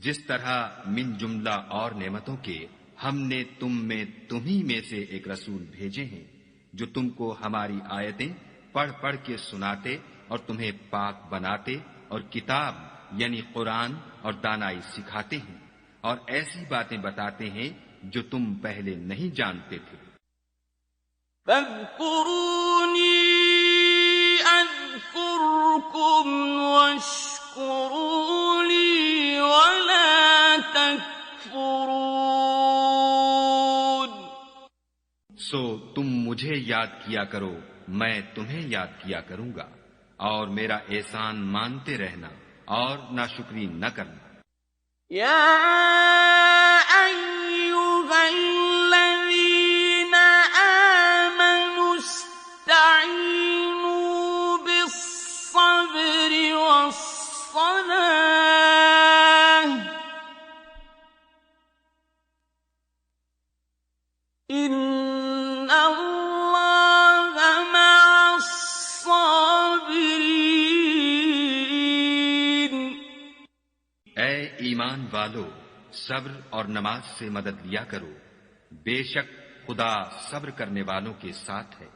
जिस तरह मिन जुमला और नेमतों के हमने तुम में तुम्ही में से एक रसूल भेजे हैं जो तुमको हमारी आयतें पढ़ पढ़ के सुनाते और तुम्हें पाक बनाते और किताब यानी कुरान और दानाई सिखाते हैं और ऐसी बातें बताते हैं जो तुम पहले नहीं जानते थे। फज़कुरूनी अज़कुरकुम वश्कुरूली वला तकफुरून। सो तुम मुझे याद किया करो, मैं तुम्हें याद किया करूंगा, और मेरा एहसान मानते रहना और नाशुक्री न करना। या अय्युहल्लज़ीना आमनू इस्तईनू बिस्सब्रि वस्सलाह ईमान वालो, सब्र और नमाज से मदद लिया करो, बेशक खुदा सब्र करने वालों के साथ है।